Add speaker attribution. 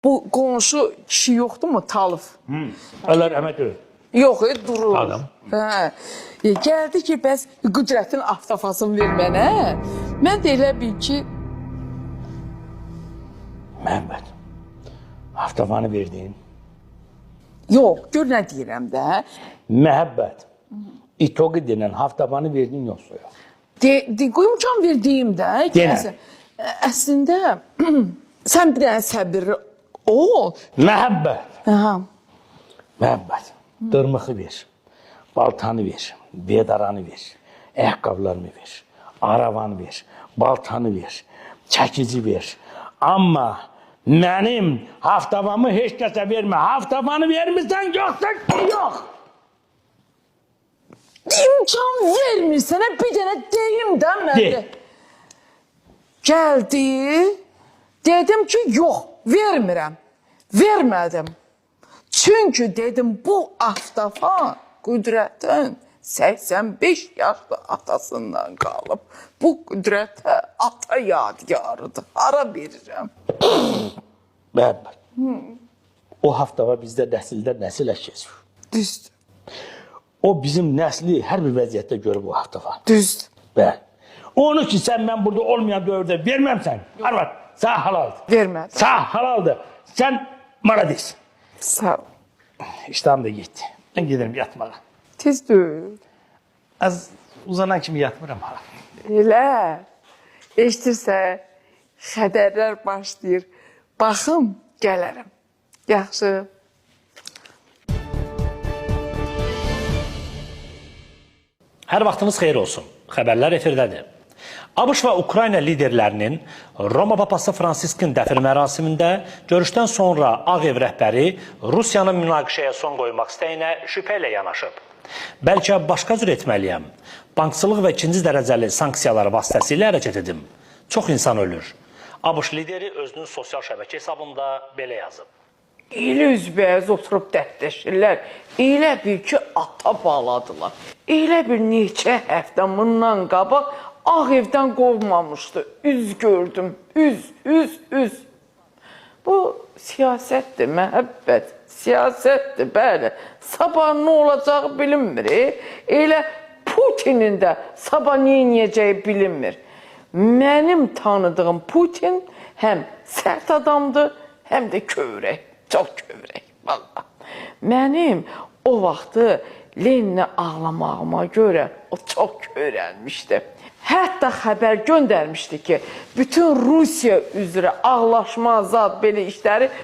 Speaker 1: Bu qonşu kişi yoxdur mu? Talif.
Speaker 2: Allah rəhmət eylesin.
Speaker 1: Yox, durur.
Speaker 2: Adam.
Speaker 1: Hə. Gəldi ki, bəs Qüdrətin avtofasını ver mənə. Mən də elə bil ki,
Speaker 2: Məhəmməd, haftafanı verdin.
Speaker 1: yox, gör nə deyirəm də.
Speaker 2: Məhəbbət, itoqi denən haftafanı verdin yoxsa yox.
Speaker 1: Qoyumcan verdiyim də.
Speaker 2: Denə.
Speaker 1: Əslində, sən bir dənə səbirli ol.
Speaker 2: Məhəbbət,
Speaker 1: Hə.
Speaker 2: məhəbbət, dırmıqı ver, baltanı ver, bedaranı ver, ayaqqabılarını ver, aravanı ver, baltanı ver, çəkici ver. Amma mənim haftavamı heç kəsə vermə. Haftafanı vermirsən, yoxsa yox.
Speaker 1: İmkan vermir sənə bir dənə deyim də mən
Speaker 2: De.
Speaker 1: də. Gəldi, dedim ki, yox, vermirəm. Vermədim. Çünki dedim, bu avtofa Qüdrətin 85 yaşlı atasından qalıb. Bu Qüdrətə ata yadigarıdır. Hara verirəm?
Speaker 2: Məhəbbət, o haftava bizdə nəsildən nəsilə keçir.
Speaker 1: Düzdür,
Speaker 2: O bizim nəsli hər bir vəziyyətdə görüb o haftava.
Speaker 1: düzdür.
Speaker 2: Bəli. Onu ki, sən mən burada olmayan dövrdə verməmsən, arvad, sağ halaldır.
Speaker 1: Vermədim.
Speaker 2: Sağ halaldır. Sən maradis.
Speaker 1: Sağ ol.
Speaker 2: İştahım da getdi. Mən gedirəm yatmağa.
Speaker 1: Tez deyil.
Speaker 2: Az uzanan kimi yatmıram hala.
Speaker 1: Elə, eşitirsə, xədərlər başlayır. Baxım, gələrəm. Yaxşı.
Speaker 3: Hər vaxtınız xeyir olsun. Xəbərlər efirdədir. ABŞ və Ukrayna liderlərinin Roma papası Fransiskin dəfn mərasimində görüşdən sonra Ağ Ev rəhbəri Rusiyanın münaqişəyə son qoymaq istəyinə şübhə ilə yanaşıb. Bəlkə başqa cür etməliyəm. Bankçılıq və ikinci dərəcəli sanksiyalar vasitəsilə hərəkət edim. Çox insan ölür. ABŞ lideri özünün sosial şəbəkə hesabında belə yazıb.
Speaker 1: Elə üzbəyiz oturub dərdləşirlər. Elə bil ki, ata baladılar. Elə bil neçə həftə bundan qabaq Ağ Evdən qovmamışdı. Üz gördüm. Üz. Bu siyasətdir, məhəbbət. Siyasətdir, bəli. Sabah nə olacağı bilinmir. Elə Putinin də sabah nə edəcəyi bilinmir. Mənim tanıdığım Putin həm sərt adamdır, həm də kövrək. Çox kövrək, vallahi. Mənim o vaxtı Leninə ağlamağıma görə o çox kövrəlmişdi. Hətta xəbər göndərmişdi ki, bütün Rusiya üzrə ağlaşma, zad belə işləri